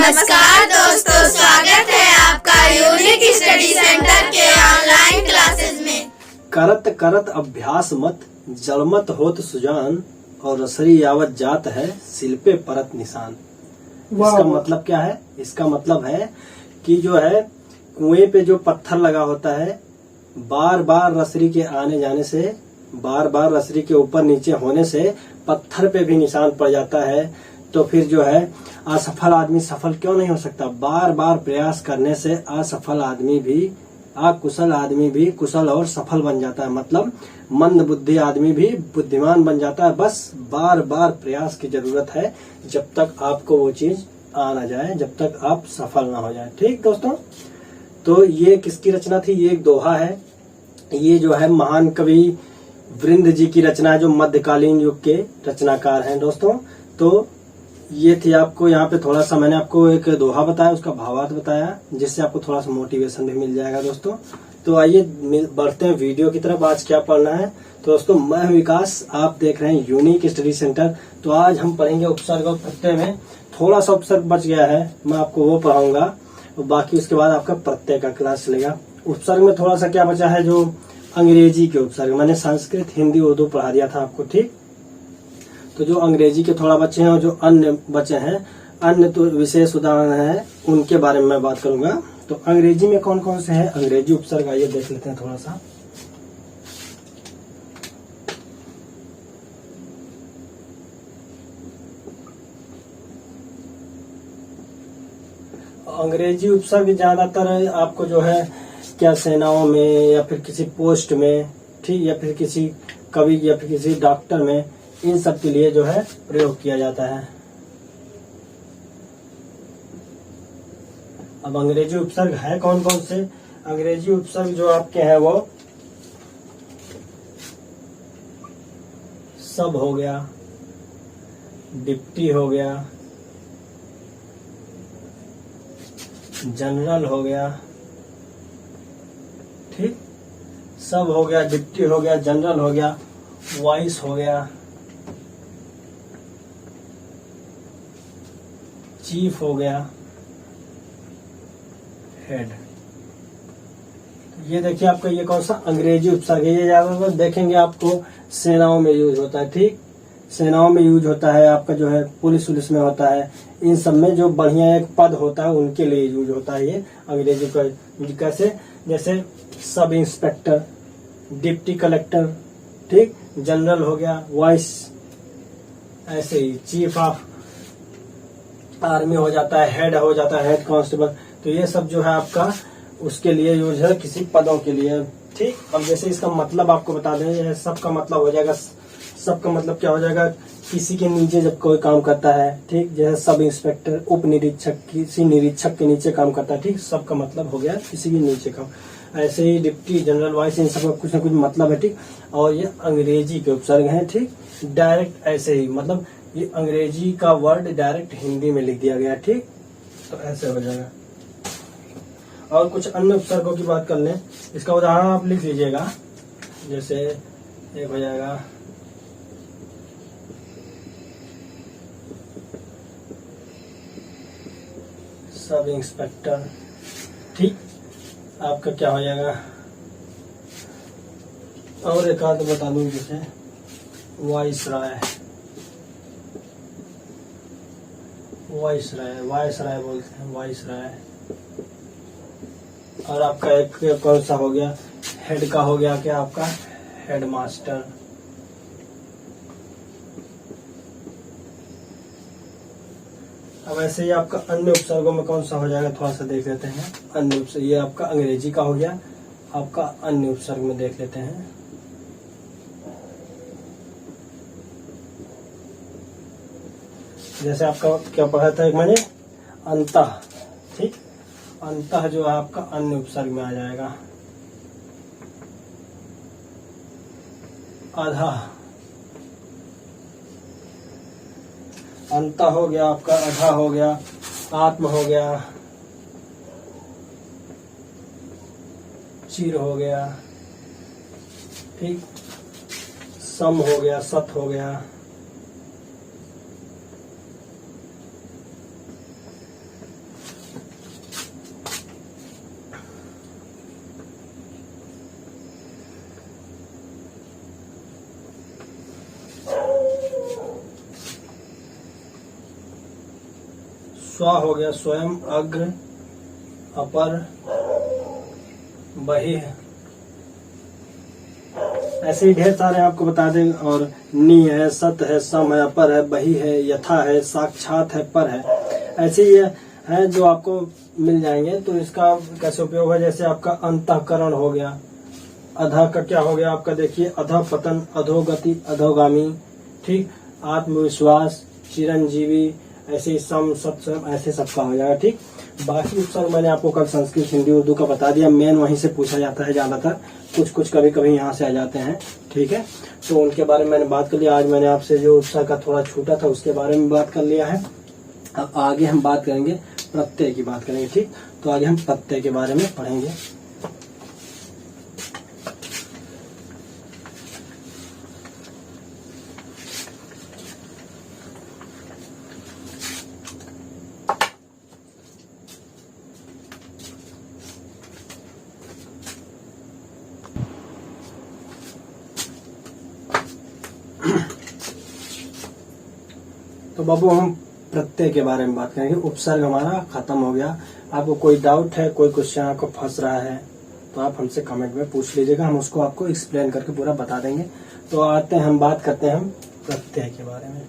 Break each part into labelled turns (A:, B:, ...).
A: नमस्कार दोस्तों, स्वागत है आपका यूनिक स्टडी सेंटर के ऑनलाइन क्लासेस में।
B: करत करत अभ्यास मत जलमत होत सुजान और रसरी यावत जात है शिल्पे परत निशान। इसका मतलब क्या है? इसका मतलब है कि जो है कुएं पे जो पत्थर लगा होता है, बार बार रसरी के आने जाने से, बार बार रसरी के ऊपर नीचे होने से पत्थर पे भी निशान पड़ जाता है। तो फिर जो है असफल आदमी सफल क्यों नहीं हो सकता? बार बार प्रयास करने से असफल आदमी भी, अकुशल आदमी भी कुशल और सफल बन जाता है। मतलब मंद बुद्धि आदमी भी बुद्धिमान बन जाता है। बस बार बार प्रयास की जरूरत है, जब तक आपको वो चीज आ ना जाए, जब तक आप सफल ना हो जाए। ठीक दोस्तों, तो ये किसकी रचना थी? ये एक दोहा है। ये जो है महान कवि वृंद जी की रचना है, जो मध्यकालीन युग के रचनाकार हैं दोस्तों। तो ये थी, आपको यहाँ पे थोड़ा सा मैंने आपको एक दोहा बताया, उसका भावार्थ बताया, जिससे आपको थोड़ा सा मोटिवेशन भी मिल जाएगा दोस्तों। तो आइए बढ़ते हैं वीडियो की तरफ। आज क्या पढ़ना है? तो दोस्तों मैं हूं विकास, आप देख रहे हैं यूनिक स्टडी सेंटर। तो आज हम पढ़ेंगे उपसर्ग और प्रत्यय में। थोड़ा सा उपसर्ग बच गया है, मैं आपको वो पढ़ाऊंगा और बाकी उसके बाद आपका प्रत्यय का क्लास चलेगा। उपसर्ग में थोड़ा सा क्या बचा है, जो अंग्रेजी के उपसर्ग, मैंने संस्कृत हिंदी उर्दू पढ़ा दिया था आपको। ठीक, तो जो अंग्रेजी के थोड़ा बचे हैं और जो अन्य बचे हैं, अन्य तो विशेष उदाहरण है, उनके बारे में मैं बात करूंगा। तो अंग्रेजी में कौन कौन से हैं अंग्रेजी उपसर्ग, आइए देख लेते हैं थोड़ा सा। अंग्रेजी उपसर्ग ज्यादातर आपको जो है क्या सेनाओं में या फिर किसी पोस्ट में, ठीक, या फिर किसी कवि या फिर किसी डॉक्टर में, इन सब के लिए जो है प्रयोग किया जाता है। अब अंग्रेजी उपसर्ग है कौन कौन से? अंग्रेजी उपसर्ग जो आपके हैं वो सब हो गया, डिप्टी हो गया, जनरल हो गया, ठीक, सब हो गया, डिप्टी हो गया, जनरल हो गया, वॉइस हो गया, चीफ हो गया, हेड। ये देखिए आपका ये कौन सा अंग्रेजी उपसर्ग है। ये ज्यादातर देखेंगे आपको सेनाओं में यूज होता है। ठीक, सेनाओं में यूज होता है, आपका जो है पुलिस उलिस में होता है, इन सब में जो बढ़िया एक पद होता है उनके लिए यूज होता है ये अंग्रेजी का। कैसे? जैसे सब इंस्पेक्टर, डिप्टी कलेक्टर, ठीक, जनरल हो गया, वॉइस, ऐसे ही चीफ ऑफ आर्मी हो जाता है, हेड हो जाता है, हेड कांस्टेबल। तो ये सब जो है आपका उसके लिए यूज है, किसी पदों के लिए। ठीक, अब जैसे इसका मतलब आपको बता दें, सबका मतलब हो जाएगा, सबका मतलब क्या हो जाएगा? किसी के नीचे जब कोई काम करता है, ठीक, जैसे सब इंस्पेक्टर, उप निरीक्षक, किसी निरीक्षक के नीचे काम करता है, ठीक, सबका मतलब हो गया किसी के नीचे काम। ऐसे ही डिप्टी, जनरल, वॉइस, इन सब का कुछ ना कुछ मतलब है। ठीक, और ये अंग्रेजी के उपसर्ग हैं। ठीक, डायरेक्ट ऐसे ही, मतलब ये अंग्रेजी का वर्ड डायरेक्ट हिंदी में लिख दिया गया। ठीक, तो ऐसे हो जाएगा। और कुछ अन्य उपसर्गों की बात कर लें, इसका उदाहरण आप लिख लीजिएगा। जैसे एक हो जाएगा सब इंस्पेक्टर, ठीक, आपका क्या हो जाएगा? और एक आध बता दूं, जैसे वाइसराय, वाइसराय, वाइसराय बोलते हैं, वाइसराय। और आपका एक कौन सा हो गया? हेड का हो गया क्या आपका? हेडमास्टर। अब ऐसे ही आपका अन्य उपसर्गों में कौन सा हो जाएगा, थोड़ा सा देख लेते हैं। अन्य उपसर्ग, ये आपका अंग्रेजी का हो गया, आपका अन्य उपसर्ग में देख लेते हैं। जैसे आपका क्या पढ़ा था एक मैंने, अंतः, ठीक, अंतः जो है आपका अन्य उपसर्ग में आ जाएगा। आधा, अंतः हो गया आपका, आधा हो गया, आत्म हो गया, चिर हो गया, ठीक, सम हो गया, सत हो गया, स्व हो गया स्वयं, अग्र, अपर, बहिः, ऐसे ही ढेर सारे आपको बता दें। और नी है, सत है, सम है, अपर है, बही है, यथा है, साक्षात है, पर है, ऐसे ही है जो आपको मिल जाएंगे। तो इसका कैसे उपयोग है, जैसे आपका अंतःकरण हो गया, अधा का क्या हो गया आपका, देखिए अधःपतन, अधोगति, अधोगामी, ठीक, आत्मविश्वास, चिरंजीवी, ऐसे सम, सत्सम, ऐसे सबका हो जाएगा, ठीक। बाकी उपसर्ग मैंने आपको कल संस्कृत, हिंदी, उर्दू का बता दिया, मेन वहीं से पूछा जाता है ज्यादातर, कुछ कभी कभी यहाँ से आ जाते हैं, ठीक है। तो उनके बारे में मैंने बात कर लिया। आज मैंने आपसे जो उपसर्ग का थोड़ा छूटा था उसके बारे में बात कर लिया है। अब आगे हम बात करेंगे प्रत्यय की बात करेंगे, ठीक। तो आगे हम प्रत्यय के बारे में पढ़ेंगे। तो बाबू हम प्रत्यय के बारे में बात करेंगे। उपसर्ग हमारा खत्म हो गया। आपको कोई डाउट है, कोई क्वेश्चन आपको फंस रहा है तो आप हमसे कमेंट में पूछ लीजिएगा, हम उसको आपको एक्सप्लेन करके पूरा बता देंगे। तो आते हैं, हम बात करते हैं हम प्रत्यय के बारे में।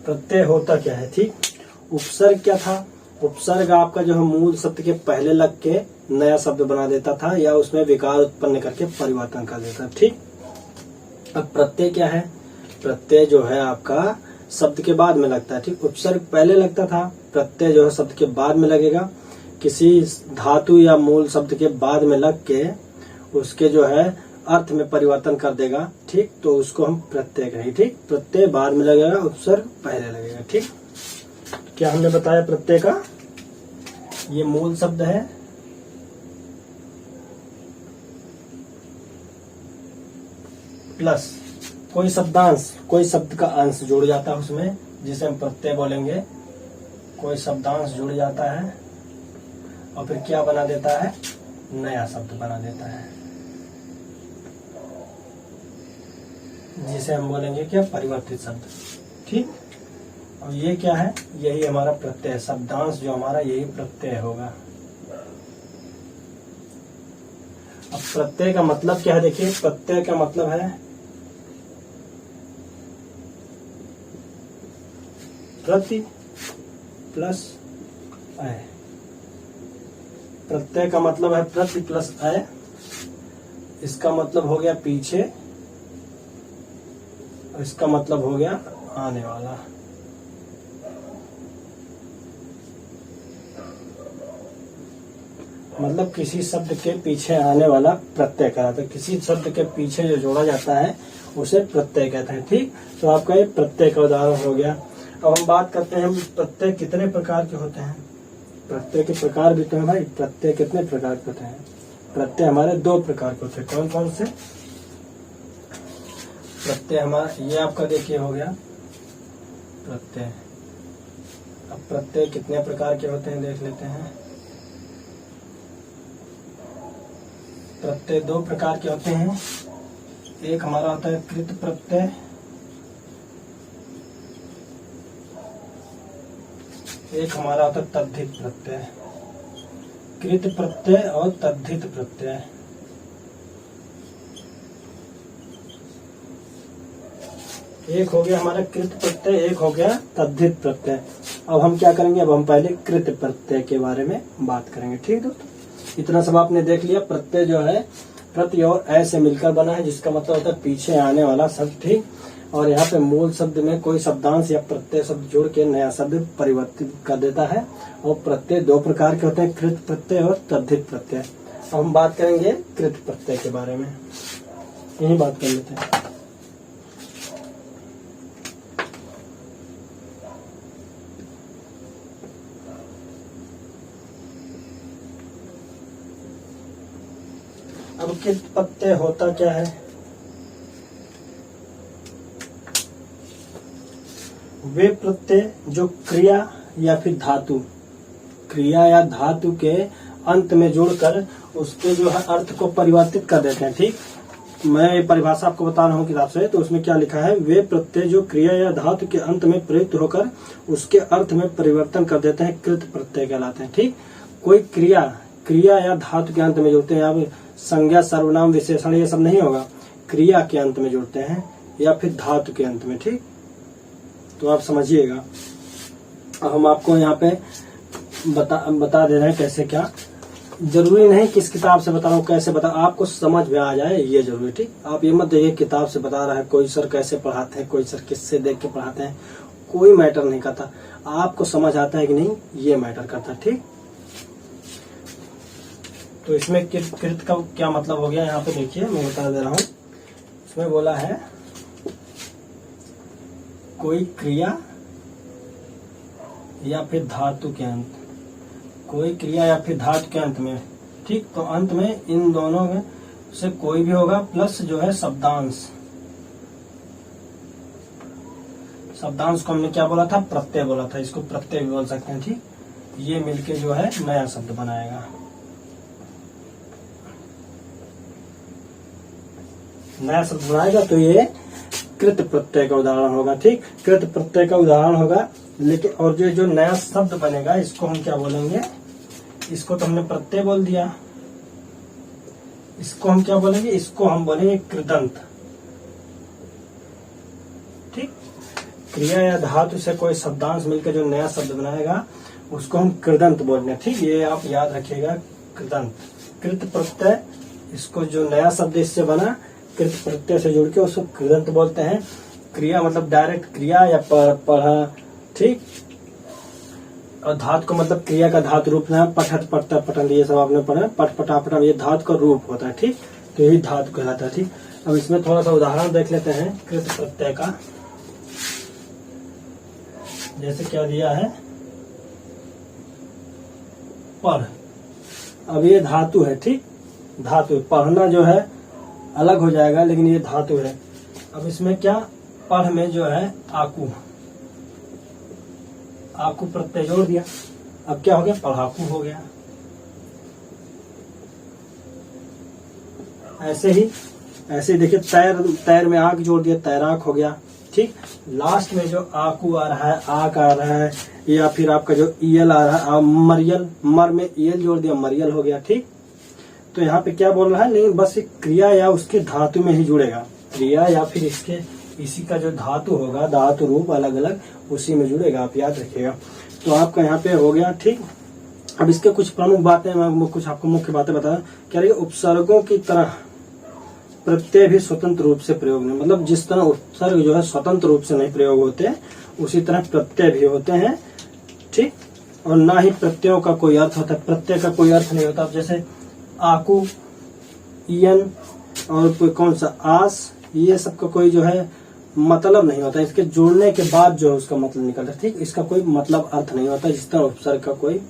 B: प्रत्यय होता क्या है, ठीक। उपसर्ग क्या था, उपसर्ग आपका जो है मूल शब्द के पहले लग के नया शब्द बना देता था या उसमें विकार उत्पन्न करके परिवर्तन कर देता, ठीक। अब प्रत्यय क्या है, प्रत्यय जो है आपका शब्द के बाद में लगता है, ठीक। उपसर्ग पहले लगता था, प्रत्यय जो है शब्द के बाद में लगेगा, किसी धातु या मूल शब्द के बाद में लग के उसके जो है अर्थ में परिवर्तन कर देगा, ठीक। तो उसको हम प्रत्यय कहेंगे, ठीक। प्रत्यय बाद में लगेगा, उपसर्ग पहले लगेगा, ठीक। क्या हमने बताया प्रत्यय का, ये मूल शब्द है, प्लस कोई शब्दांश, कोई शब्द का अंश जुड़ जाता है उसमें, जिसे हम प्रत्यय बोलेंगे। कोई शब्दांश जुड़ जाता है और फिर क्या बना देता है, नया शब्द बना देता है, जिसे हम बोलेंगे क्या, परिवर्तित शब्द, ठीक। और ये क्या है, यही हमारा प्रत्यय, शब्दांश जो हमारा यही प्रत्यय होगा। अब प्रत्यय का मतलब क्या है, देखिए प्रत्यय का मतलब है प्रति प्लस अय। प्रत्यय का मतलब है प्रति प्लस अय, इसका मतलब हो गया पीछे और इसका मतलब हो गया आने वाला। मतलब किसी शब्द के पीछे आने वाला प्रत्यय कहलाता है, किसी शब्द के पीछे जो जोड़ा जाता है उसे प्रत्यय कहते हैं, ठीक। तो आपका ये प्रत्यय का उदाहरण हो गया। अब हम बात करते हैं प्रत्यय कितने प्रकार के होते हैं। प्रत्यय के प्रकार भी तो है भाई, प्रत्यय कितने प्रकार के होते हैं। प्रत्यय हमारे दो प्रकार के होते हैं, कौन कौन से। प्रत्यय हमारा ये आपका देखिए हो गया प्रत्यय। अब प्रत्यय कितने प्रकार के होते हैं देख लेते हैं। प्रत्यय दो प्रकार के होते हैं, एक हमारा होता है कृत प्रत्यय, एक हमारा होता है तद्धित प्रत्यय। कृत प्रत्यय और तद्धित प्रत्यय। एक हो गया हमारा कृत प्रत्यय, एक हो गया तद्धित प्रत्यय। अब हम क्या करेंगे, अब हम पहले कृत प्रत्यय के बारे में बात करेंगे, ठीक दोस्तों। इतना सब आपने देख लिया। प्रत्यय जो है प्रति और ऐ से मिलकर बना है, जिसका मतलब होता है पीछे आने वाला शब्द, ठीक। और यहाँ पे मूल शब्द में कोई शब्दांश या प्रत्यय शब्द जोड़ के नया शब्द परिवर्तित कर देता है। और प्रत्यय दो प्रकार के होते हैं, कृत प्रत्यय और तद्धित प्रत्यय। अब हम बात करेंगे कृत प्रत्यय के बारे में, यही बात कर लेते हैं। अब कृत प्रत्यय होता क्या है। वे प्रत्यय जो क्रिया या फिर धातु, क्रिया या धातु के अंत में जोड़कर उसके जो है अर्थ को परिवर्तित कर देते हैं, ठीक। मैं ये परिभाषा आपको बता रहा हूँ किताब से, तो उसमें क्या लिखा है, वे प्रत्यय जो क्रिया या धातु के अंत में प्रयुक्त होकर उसके अर्थ में परिवर्तन कर देते हैं कृत प्रत्यय कहलाते हैं। ठीक, कोई क्रिया या धातु के अंत में जोड़ते हैं, या संज्ञा सर्वनाम विशेषण ये सब नहीं होगा, क्रिया के अंत में जोड़ते हैं या फिर धातु के अंत में। ठीक, तो आप समझिएगा। अब हम आपको यहाँ पे बता दे रहे हैं कैसे क्या। जरूरी नहीं किस किताब से बता रहा हूँ, कैसे बता, आपको समझ में आ जाए ये जरूरी। ठीक, आप ये मत देखिए किताब से बता रहा है, कोई सर कैसे पढ़ाते हैं, कोई सर किससे देख के पढ़ाते हैं, कोई मैटर नहीं करता, आपको समझ आता है कि नहीं ये मैटर करता है। ठीक, तो इसमें कृत का क्या मतलब हो गया, यहाँ पे देखिए मैं बता दे रहा हूँ। इसमें बोला है कोई क्रिया या फिर धातु के अंत, कोई क्रिया या फिर धातु के अंत में। ठीक, तो अंत में इन दोनों में से कोई भी होगा प्लस जो है शब्दांश। शब्दांश को हमने क्या बोला था, प्रत्यय बोला था, इसको प्रत्यय भी बोल सकते हैं। ठीक, ये मिलके जो है नया शब्द बनाएगा। नया शब्द बनाएगा तो ये कृत प्रत्यय का उदाहरण होगा। ठीक, कृत प्रत्यय का उदाहरण होगा। लेकिन और जो नया शब्द बनेगा इसको हम क्या बोलेंगे, इसको तो हमने प्रत्यय बोल दिया, इसको हम क्या बोलेंगे, इसको हम बोलेंगे कृदंत। ठीक, क्रिया या धातु से कोई शब्दांश मिलकर जो नया शब्द बनाएगा उसको हम कृदंत बोलते हैं। ठीक, ये आप याद रखिएगा, कृदंत। कृत प्रत्यय, इसको जो नया शब्द इससे बना कृत प्रत्यय से जुड़ के उसको कृदंत बोलते हैं। क्रिया मतलब डायरेक्ट क्रिया या पढ़ा। ठीक, और धातु को मतलब क्रिया का धातु रूप है, पठत पठता पठन, ये सब आपने पढ़ा, पठ पटा पठन, ये धातु का रूप होता है। ठीक, तो यही धातु कहलाता है। ठीक, अब इसमें थोड़ा सा उदाहरण देख लेते हैं कृत प्रत्यय का। जैसे क्या दिया है, पढ़, अब ये धातु है। ठीक, धातु, पढ़ना जो है अलग हो जाएगा लेकिन ये धातु है। अब इसमें क्या, पढ़ में जो है आकू, आकू प्रत्यय जोड़ दिया, अब क्या हो गया, पढ़ाकू हो गया। ऐसे ही देखिए, तैर में आक जोड़ दिया, तैराक हो गया। ठीक, लास्ट में जो आकू आ रहा है, आक आ रहा है, या फिर आपका जो ईयल आ रहा है, मरियल, मर में ईयल जोड़ दिया, मरियल हो गया। ठीक, तो यहाँ पे क्या बोल रहा है, लेकिन बस क्रिया या उसके धातु में ही जुड़ेगा, क्रिया या फिर इसके इसी का जो धातु होगा, धातु रूप अलग अलग उसी में जुड़ेगा, आप याद रखिएगा। तो आपका यहाँ पे हो गया। ठीक, अब इसके कुछ प्रमुख बातें, मैं कुछ आपको मुख्य बातें बता क्या रही, उपसर्गों की तरह प्रत्यय भी स्वतंत्र रूप से प्रयोग नहीं, मतलब जिस तरह उपसर्ग जो है स्वतंत्र रूप से नहीं प्रयोग होते उसी तरह प्रत्यय भी होते हैं। ठीक, और ना ही प्रत्ययों का कोई अर्थ होता है, प्रत्यय का कोई अर्थ नहीं होता। जैसे आकू, ईयन और कौन सा आस, ये सब का कोई जो है मतलब नहीं होता, इसके जोड़ने के बाद जो है उसका मतलब निकलता है। ठीक, इसका कोई मतलब अर्थ नहीं होता, जिस तरह उपसर्ग का कोई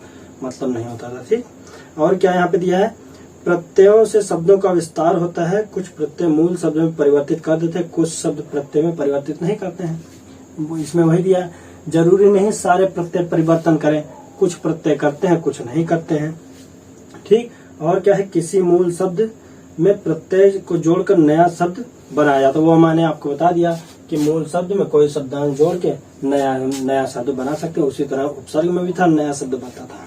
B: मतलब नहीं होता था। ठीक, और क्या यहाँ पे दिया है, प्रत्ययों से शब्दों का विस्तार होता है, कुछ प्रत्यय मूल शब्द में परिवर्तित कर देते हैं, कुछ शब्द प्रत्यय में परिवर्तित नहीं करते हैं। इसमें वही दिया है, जरूरी नहीं सारे प्रत्यय परिवर्तन करें, कुछ प्रत्यय करते हैं, कुछ नहीं करते हैं। ठीक, और क्या है, किसी मूल शब्द में प्रत्यय को जोड़कर नया शब्द बनाया, तो वो मैंने आपको बता दिया कि मूल शब्द में कोई शब्दांश जोड़ के नया शब्द बना सकते हैं। उसी तरह उपसर्ग में भी था, नया शब्द बनता था।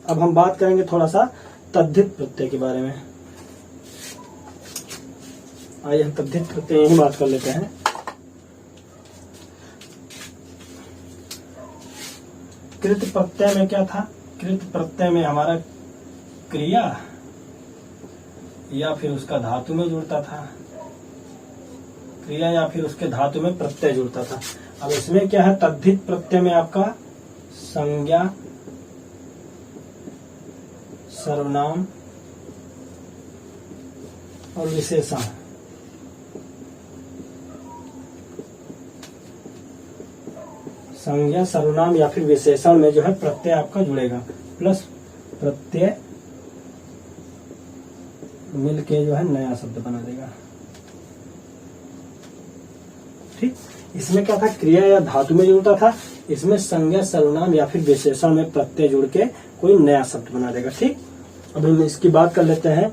B: अब हम बात करेंगे थोड़ा सा तद्धित प्रत्यय के बारे में। आइए हम तद्धित प्रत्यय यही बात कर लेते हैं। कृत प्रत्यय में क्या था, कृत प्रत्यय में हमारा क्रिया या फिर उसका धातु में जुड़ता था, क्रिया या फिर उसके धातु में प्रत्यय जुड़ता था। अब इसमें क्या है, तद्धित प्रत्यय में आपका संज्ञा, सर्वनाम और विशेषण, संज्ञा, सर्वनाम या फिर विशेषण में जो है प्रत्यय आपका जुड़ेगा, प्लस प्रत्यय मिलके जो है नया शब्द बना देगा। ठीक, इसमें क्या था, क्रिया या धातु में जुड़ता था, इसमें संज्ञा, सर्वनाम या फिर विशेषण में प्रत्यय जुड़ के कोई नया शब्द बना देगा। ठीक, अब हम इसकी बात कर लेते हैं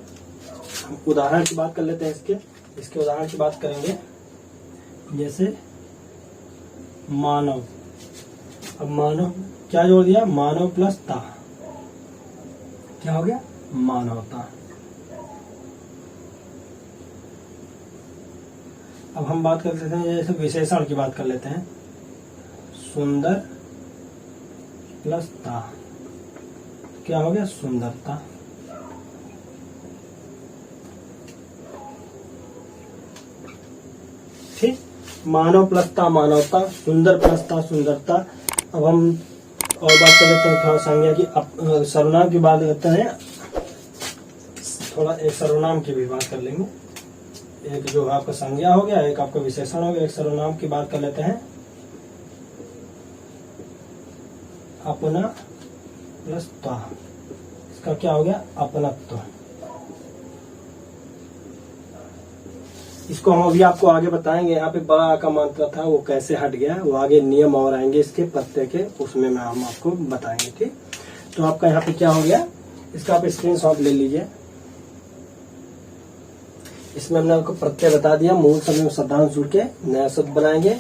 B: उदाहरण की बात कर लेते हैं। इसके उदाहरण की बात करेंगे, जैसे मानव। अब मानव क्या जोड़ दिया, मानव प्लस ता, क्या हो गया, मानवता। अब हम बात कर लेते हैं, जैसे विशेषण की बात कर लेते हैं, सुंदर प्लस ता, क्या हो गया, सुंदरता। ठीक, मानव प्लस ता मानवता, सुंदर प्लस ता सुंदरता। अब हम और बात कर लेते हैं थोड़ा संज्ञा की, सर्वनाम की बात करते हैं, थोड़ा एक सर्वनाम की भी बात कर लेंगे। एक जो आपका संज्ञा हो गया, एक आपका विशेषण हो गया, एक सर्वनाम की बात कर लेते हैं, अपना प्लस ता, इसका क्या हो गया, अपनत्व। इसको हम अभी आपको आगे बताएंगे। यहाँ पे बड़ा आ का मात्रा था, वो कैसे हट गया, वो आगे नियम और आएंगे इसके प्रत्यय के, उसमें हम आपको बताएंगे। ठीक, तो आपका यहाँ पे क्या हो गया, इसका आप स्क्रीनशॉट ले लीजिए। इसमें हमने आपको प्रत्यय बता दिया, मूल शब्द में शब्दांश जुड़ के नया शब्द बनाएंगे।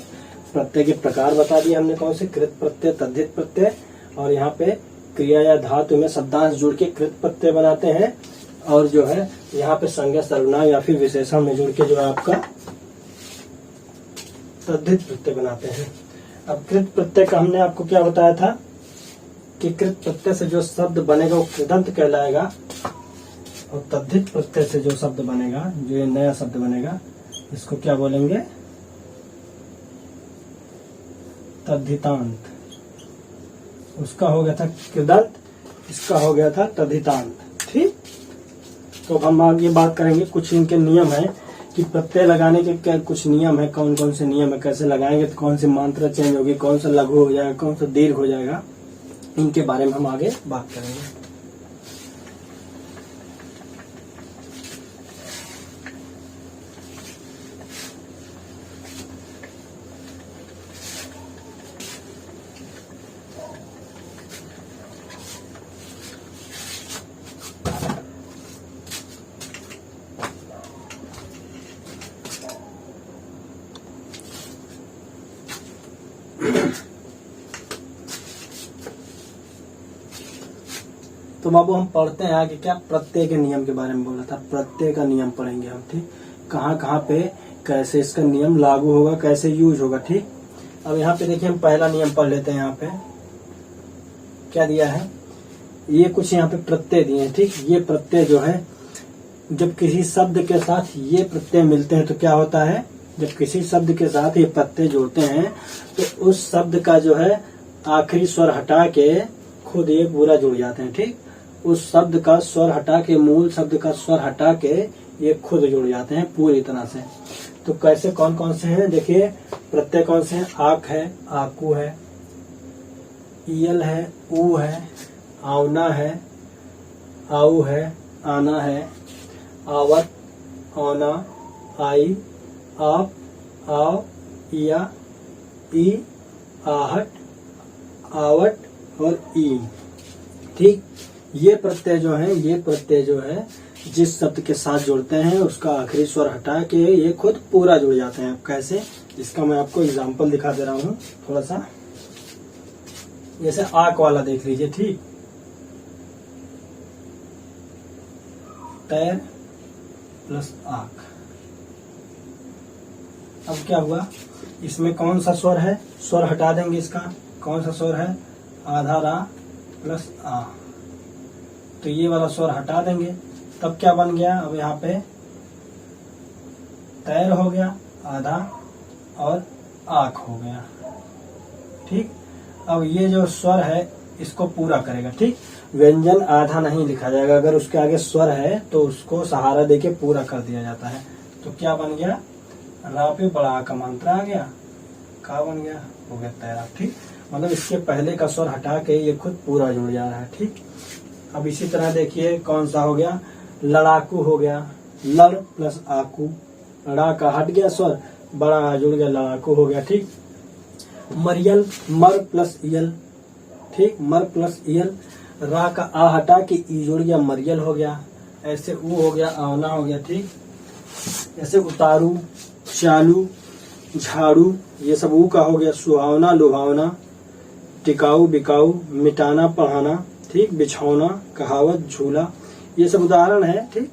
B: प्रत्यय के प्रकार बता दिए हमने, कौन से, कृत प्रत्यय, तद्धित प्रत्यय, और यहाँ पे क्रिया या धातु में शब्दांश जुड़ के कृत प्रत्यय बनाते हैं, और जो है यहाँ पे संज्ञा, सर्वनाम या फिर विशेषण में जुड़ के जो है आपका तद्धित प्रत्यय बनाते हैं। अब कृत प्रत्यय का हमने आपको क्या बताया था कि कृत प्रत्यय से जो शब्द बनेगा वो कृदंत कहलाएगा, और तद्धित प्रत्यय से जो शब्द बनेगा, जो ये नया शब्द बनेगा, इसको क्या बोलेंगे, तद्धितांत। उसका हो गया था कृदंत, इसका हो गया था तद्धितांत। ठीक, तो हम आगे बात करेंगे, कुछ इनके नियम है कि प्रत्यय लगाने के क्या कुछ नियम है, कौन कौन से नियम है, कैसे लगाएंगे तो कौन सी मात्रा चेंज होगी, कौन सा लघु हो जाएगा, कौन सा दीर्घ हो जाएगा, इनके बारे में हम आगे बात करेंगे। तो बाबू हम पढ़ते हैं आगे, क्या प्रत्यय के नियम के बारे में बोला था, प्रत्यय का नियम पढ़ेंगे हम। ठीक, कहाँ कहाँ पे कैसे इसका नियम लागू होगा, कैसे यूज होगा। ठीक, अब यहाँ पे देखिए हम पहला नियम पढ़ लेते हैं। यहाँ पे क्या दिया है, ये कुछ यहाँ पे प्रत्यय दिए हैं। ठीक, ये प्रत्यय जो है, जब किसी शब्द के साथ ये प्रत्यय मिलते हैं तो क्या होता है, जब किसी शब्द के साथ ये प्रत्यय जोड़ते हैं तो उस शब्द का जो है आखिरी स्वर हटा के खुद ये पूरा जुड़ जाते हैं। ठीक, उस शब्द का स्वर हटा के, मूल शब्द का स्वर हटा के ये खुद जुड़ जाते हैं पूरी तरह से। तो कैसे, कौन कौन से हैं, देखिए प्रत्यय कौन से हैं, आक है, आकू है, ईल है, ऊ है, आवना है, आऊ है, आना है, आवत, औना, आई, आप, आओ, इया, ई, आहट, आवट और ई। ठीक, ये प्रत्यय जो है जिस शब्द के साथ जुड़ते हैं उसका आखिरी स्वर हटा के ये खुद पूरा जुड़ जाते हैं। कैसे, इसका मैं आपको एग्जांपल दिखा दे रहा हूँ थोड़ा सा। जैसे आक वाला देख लीजिए। ठीक, तैर प्लस आक। अब क्या हुआ, इसमें कौन सा स्वर है, स्वर हटा देंगे इसका, कौन सा स्वर है, आधा रा प्लस आ, तो ये वाला स्वर हटा देंगे, तब क्या बन गया, अब यहाँ पे तैर हो गया आधा और आंख हो गया। ठीक, अब ये जो स्वर है इसको पूरा करेगा। ठीक, व्यंजन आधा नहीं लिखा जाएगा, अगर उसके आगे स्वर है तो उसको सहारा देके पूरा कर दिया जाता है। तो क्या बन गया, रा पे बड़ा आ का मात्रा आ गया, का बन गया, हो गया तैरा। ठीक, मतलब इसके पहले का स्वर हटा के ये खुद पूरा जुड़ जा रहा है। ठीक, अब इसी तरह देखिए कौन सा हो गया, लड़ाकू हो गया, लड़ प्लस आकू, रा का हट गया स्वर, बड़ा आ जुड़ गया, लड़ाकू हो गया। ठीक, मरियल, मर प्लस यल। ठीक, मर प्लस यल, रा का आ हटा के ई जुड़ गया, मरियल हो गया। ऐसे ऊ हो गया, आवना हो गया, ठीक। ऐसे उतारू, चालू, झाड़ू, ये सब ऊ का हो गया। सुहावना, लुभावना, टिकाऊ, बिकाऊ, मिटाना, पढ़ाना, ठीक। बिछौना, कहावत, झूला, ये सब उदाहरण है, ठीक।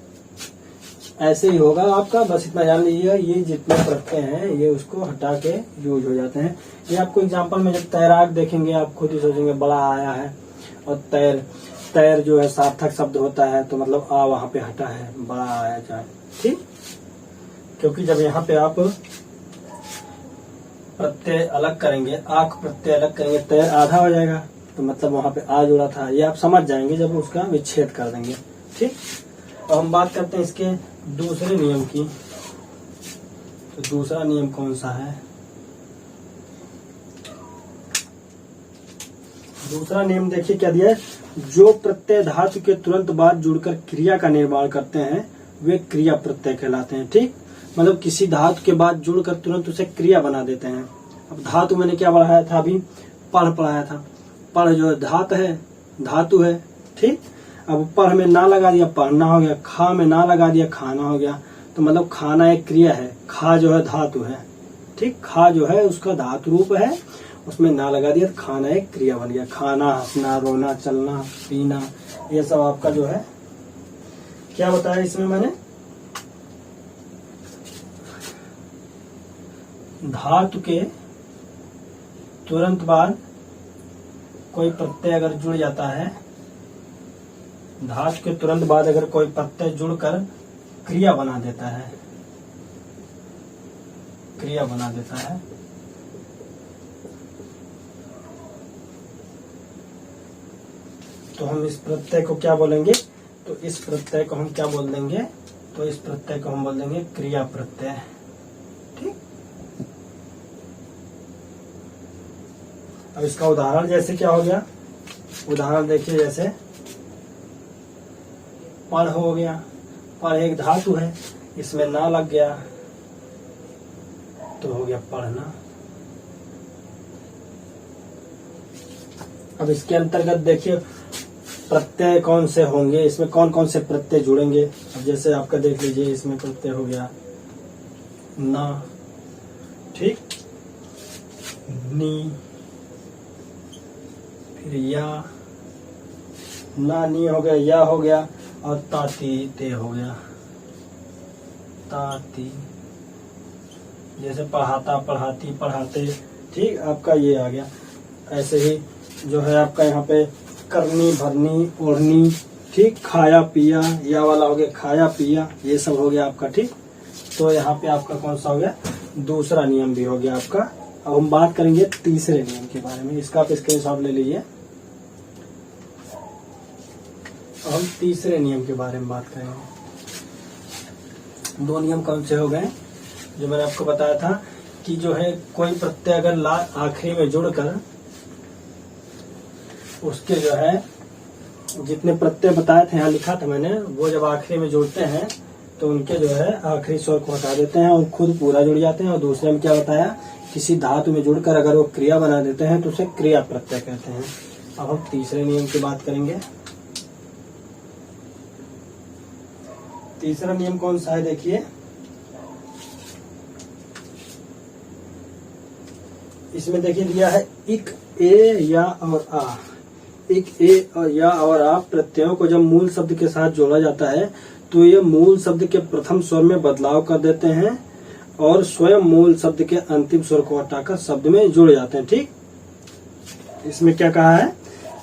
B: ऐसे ही होगा आपका, बस इतना जान लीजिएगा। ये जितने प्रत्यय हैं ये उसको हटा के यूज हो जाते हैं। ये आपको एग्जांपल में जब तैराक देखेंगे आप खुद ही सोचेंगे बड़ा आया है, और तैर जो है सार्थक शब्द होता है, तो मतलब आ वहां पे हटा है, बड़ा आया जाए, ठीक। क्योंकि जब यहाँ पे आप प्रत्यय अलग करेंगे, आंख प्रत्यय अलग करेंगे, तैर आधा हो जाएगा, तो मतलब वहां पे आ जुड़ा था, ये आप समझ जाएंगे जब उसका विच्छेद कर देंगे, ठीक। और हम बात करते हैं इसके दूसरे नियम की। तो दूसरा नियम कौन सा है? दूसरा नियम देखिए क्या दिया है। जो प्रत्यय धातु के तुरंत बाद जुड़कर क्रिया का निर्माण करते हैं वे क्रिया प्रत्यय कहलाते हैं, ठीक। मतलब किसी धातु के बाद जुड़कर तुरंत उसे क्रिया बना देते हैं। अब धातु मैंने क्या पढ़ाया था अभी? पढ़ पढ़ाया था। पढ़ जो है धातु है, ठीक। अब पढ़ में ना लगा दिया, पढ़ना हो गया। खा में ना लगा दिया, खाना हो गया। तो मतलब खाना एक क्रिया है, खा जो है धातु है, ठीक। खा जो है उसका धातु रूप है, उसमें ना लगा दिया तो खाना एक क्रिया बन गया। खाना, हंसना, रोना, चलना, पीना, ये सब आपका जो है क्या बताया इसमें मैंने? धातु के तुरंत बाद कोई प्रत्यय अगर जुड़ जाता है, धातु के तुरंत बाद अगर कोई प्रत्यय जुड़कर क्रिया बना देता है, तो हम इस प्रत्यय को क्या बोलेंगे? तो इस प्रत्यय को हम क्या बोल देंगे? तो इस प्रत्यय को हम बोल देंगे क्रिया प्रत्यय, ठीक। अब इसका उदाहरण जैसे क्या हो गया? उदाहरण देखिए, जैसे पढ़ हो गया। पढ़ एक धातु है, इसमें ना लग गया तो हो गया पढ़ना। अब इसके अंतर्गत देखिए प्रत्यय कौन से होंगे, इसमें कौन कौन से प्रत्यय जुड़ेंगे। अब जैसे आपका देख लीजिए, इसमें प्रत्यय हो गया ना, ठीक, नी, फिर या, ना नी हो गया, या हो गया, और ताती ते हो गया, ताती। जैसे पढ़ाता, पढ़ाती, पढ़ाते, ठीक, आपका ये आ गया। ऐसे ही जो है आपका यहाँ पे करनी, भरनी, ओढ़नी, ठीक। खाया पिया, या वाला हो गया खाया पिया, ये सब हो गया आपका, ठीक। तो यहाँ पे आपका कौन सा हो गया? दूसरा नियम भी हो गया आपका। अब हम बात करेंगे तीसरे नियम के बारे में, इसका आप स्क्रीनशॉट ले लीजिए। हम तीसरे नियम के बारे में बात करेंगे। दो नियम कौन से हो गए जो मैंने आपको बताया था कि जो है कोई प्रत्यय अगर आखिरी में जुड़कर उसके जो है जितने प्रत्यय बताए थे, यहाँ लिखा था मैंने, वो जब आखिरी में जुड़ते हैं तो उनके जो है आखिरी स्वर को हटा देते हैं और खुद पूरा जुड़ जाते हैं। और दूसरे में क्या बताया? किसी धातु में जुड़कर अगर वो क्रिया बना देते हैं तो उसे क्रिया प्रत्यय कहते हैं। अब हम तीसरे नियम की बात करेंगे। तीसरा नियम कौन सा है? देखिए, इसमें देखिए दिया है इक, ए, या और आ। इक, ए और या और आ प्रत्ययों को जब मूल शब्द के साथ जोड़ा जाता है तो ये मूल शब्द के प्रथम स्वर में बदलाव कर देते हैं और स्वयं मूल शब्द के अंतिम स्वर को हटाकर शब्द में जुड़ जाते हैं, ठीक। इसमें क्या कहा है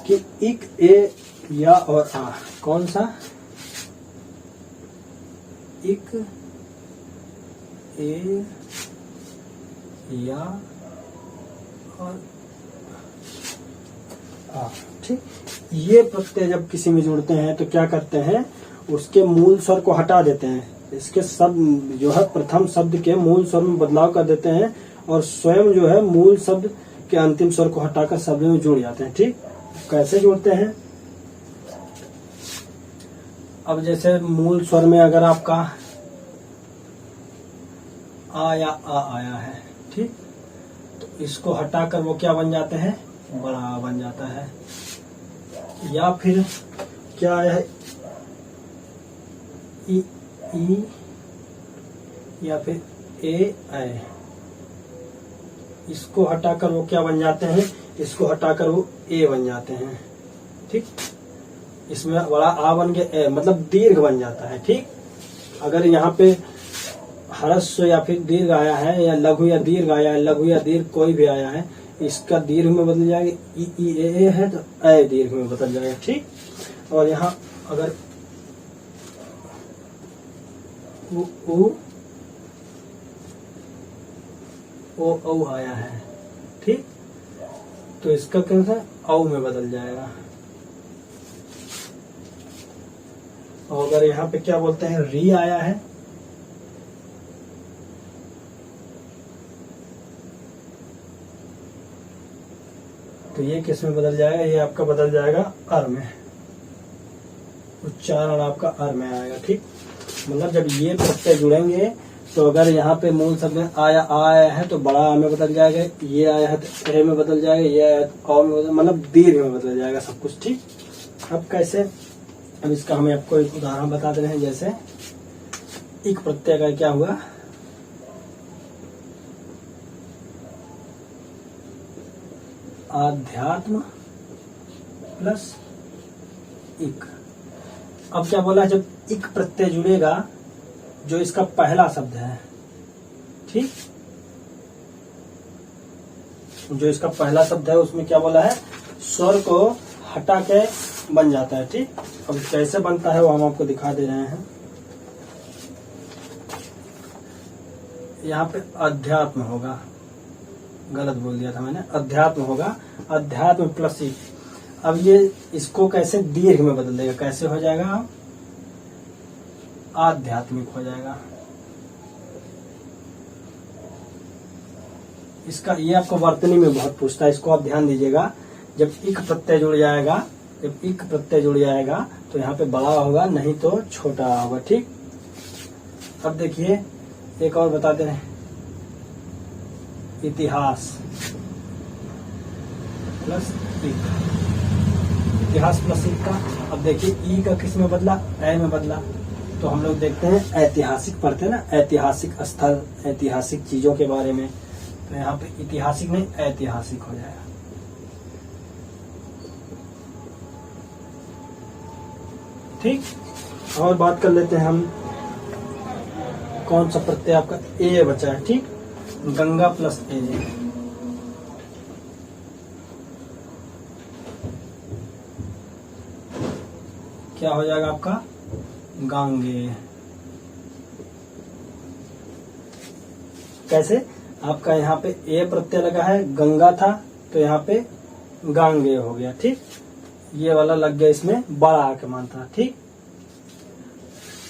B: कि इक, ए, या और आ। कौन सा? इक, ए, या और आ, ठीक। ये प्रत्यय जब किसी में जुड़ते हैं तो क्या करते हैं? उसके मूल स्वर को हटा देते हैं। इसके शब्द जो है प्रथम शब्द के मूल स्वर में बदलाव कर देते हैं और स्वयं जो है मूल शब्द के अंतिम स्वर को हटाकर शब्द में जुड़ जाते हैं, ठीक। कैसे जुड़ते हैं? अब जैसे मूल स्वर में अगर आपका आ या आ आया है, ठीक, तो इसको हटाकर वो क्या बन जाते हैं? बड़ा बन जाता है। या फिर क्या है? ई ई या फिर ए ऐ, इसको हटाकर वो क्या बन जाते हैं, इसको हटाकर वो ए बन जाते हैं। ठीक, इसमें बड़ा आ बन के ए, मतलब दीर्घ बन जाता है। ठीक, अगर यहाँ पे ह्रस्व या फिर दीर्घ आया है, या लघु या दीर्घ आया है, लघु या दीर्घ कोई भी आया है, इसका दीर्घ में बदल जाएगा। ई ए है तो ए दीर्घ में बदल जाएगा। ठीक, और यहाँ अगर उ ओ आया है, ठीक, तो इसका कैसा औ में बदल जाएगा। और अगर यहाँ पे क्या बोलते हैं री आया है, तो ये किस में बदल जाएगा, ये आपका बदल जाएगा अर में, उच्चारण आपका अर में आएगा। ठीक, मतलब जब ये प्रत्यय जुड़ेंगे तो अगर यहाँ पे मूल शब्द में आया है तो बड़ा आ में बदल जाएगा, ये आया है तो ए में बदल जाएगा, ये आया तो औ में बदल, मतलब दीर्घ में बदल जाएगा सब कुछ। ठीक, अब कैसे, अब इसका हमें आपको एक उदाहरण बता दे रहे हैं। जैसे इक प्रत्यय का क्या हुआ, आध्यात्म प्लस इक। अब क्या बोला, जब इक प्रत्यय जुड़ेगा जो इसका पहला शब्द है, ठीक, जो इसका पहला शब्द है उसमें क्या बोला है, स्वर को हटा के बन जाता है। ठीक, अब कैसे बनता है वो हम आपको दिखा दे रहे हैं। यहाँ पे अध्यात्म होगा, गलत बोल दिया था मैंने, अध्यात्म होगा, अध्यात्म प्लस इक। अब ये इसको कैसे दीर्घ में बदल देगा, कैसे हो जाएगा, आध्यात्मिक हो जाएगा। इसका ये आपको वर्तनी में बहुत पूछता है, इसको आप ध्यान दीजिएगा। जब इक प्रत्यय जुड़ जाएगा, जब इक प्रत्यय जुड़ जाएगा तो यहाँ पे बड़ा होगा, नहीं तो छोटा होगा। ठीक, अब देखिए एक और बताते हैं, इतिहास प्लस इक, इतिहास प्लस इक का। अब देखिए ई का किस में बदला, ए में बदला। तो हम लोग देखते हैं, ऐतिहासिक पढ़ते हैं ना, ऐतिहासिक स्थल, ऐतिहासिक चीजों के बारे में, तो यहाँ पे ऐतिहासिक नहीं ऐतिहासिक हो जाएगा। ठीक, और बात कर लेते हैं हम, कौन सा प्रत्यय आपका ए बचा है। ठीक, गंगा प्लस ए, क्या हो जाएगा आपका, गांगे। कैसे, आपका यहाँ पे ए प्रत्यय लगा है, गंगा था तो यहाँ पे गांगे हो गया। ठीक, ये वाला लग गया इसमें बड़ा आ के मात्रा। ठीक,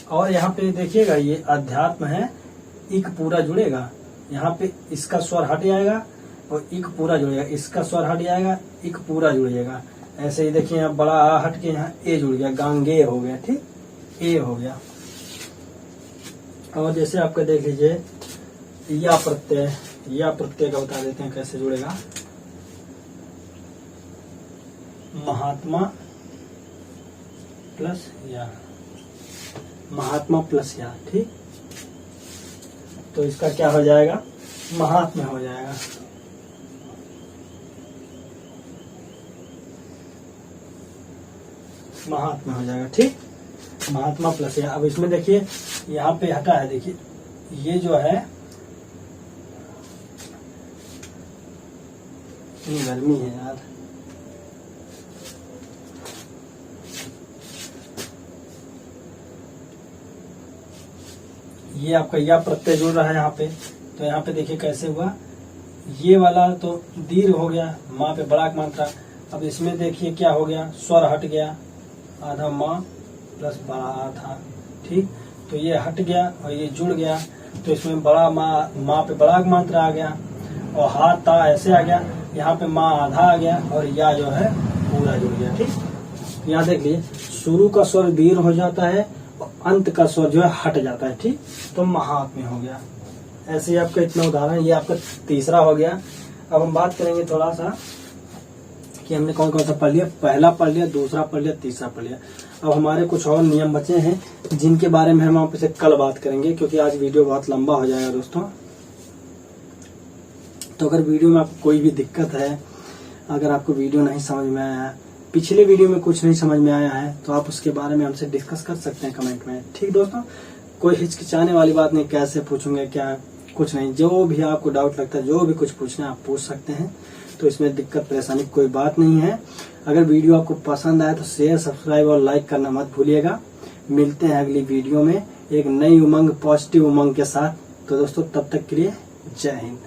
B: और यहाँ पे देखिएगा ये अध्यात्म है, इक पूरा जुड़ेगा, यहाँ पे इसका स्वर हट जाएगा और इक पूरा जुड़ेगा, इसका स्वर हट जाएगा, इक पूरा जुड़ जाएगा। ऐसे ही देखिए यहाँ बड़ा आ हट के यहाँ ए जुड़ गया, गांगे हो गया। ठीक, ए हो गया। और जैसे आपका देख लीजिए या प्रत्यय का बता देते हैं कैसे जुड़ेगा, महात्मा प्लस या, महात्मा प्लस या। ठीक, तो इसका क्या हो जाएगा, महात्मा हो जाएगा। महात्मा हो जाएगा। ठीक, महात्मा प्लस या। अब इसमें देखिए यहाँ पे हटा है, देखिए ये जो है, इतनी गर्मी है यार, ये आपका या प्रत्यय जुड़ रहा है यहाँ पे, तो यहाँ पे देखिए कैसे हुआ, ये वाला तो दीर्घ हो गया, माँ पे बड़ा मात्रा। अब इसमें देखिए क्या हो गया, स्वर हट गया, आधा माँ प्लस बड़ा था। ठीक, तो ये हट गया और ये जुड़ गया, तो इसमें बड़ा माँ पे बड़ा मात्रा आ गया, और हाथ ता ऐसे आ गया, यहाँ पे माँ आधा आ गया और या जो है पूरा जुड़ गया। ठीक, यहाँ देख लीजिए शुरू का स्वर दीर्घ हो जाता है और अंत का स्वर जो है हट जाता है। ठीक, तो महात्म्य हो गया। ऐसे ही आपका इतना उदाहरण, ये आपका तीसरा हो गया। अब हम बात करेंगे थोड़ा सा कि हमने कौन कौन सा पढ़ लिया, पहला पढ़ लिया, दूसरा पढ़ लिया, तीसरा पढ़ लिया। अब हमारे कुछ और नियम बचे हैं जिनके बारे में हम आपसे कल बात करेंगे, क्योंकि आज वीडियो बहुत लंबा हो जाएगा दोस्तों। तो अगर वीडियो में आपको कोई भी दिक्कत है, अगर आपको वीडियो नहीं समझ में आया है, पिछले वीडियो में कुछ नहीं समझ में आया है, तो आप उसके बारे में हमसे डिस्कस कर सकते हैं कमेंट में। ठीक दोस्तों, कोई हिचकिचाने वाली बात नहीं, कैसे पूछूंगे क्या, कुछ नहीं, जो भी आपको डाउट लगता है, जो भी कुछ पूछना है आप पूछ सकते हैं। तो इसमें दिक्कत परेशानी कोई बात नहीं है। अगर वीडियो आपको पसंद आए तो शेयर, सब्सक्राइब और लाइक करना मत भूलिएगा। मिलते हैं अगली वीडियो में एक नई उमंग, पॉजिटिव उमंग के साथ। तो दोस्तों तब तक के लिए जय हिंद।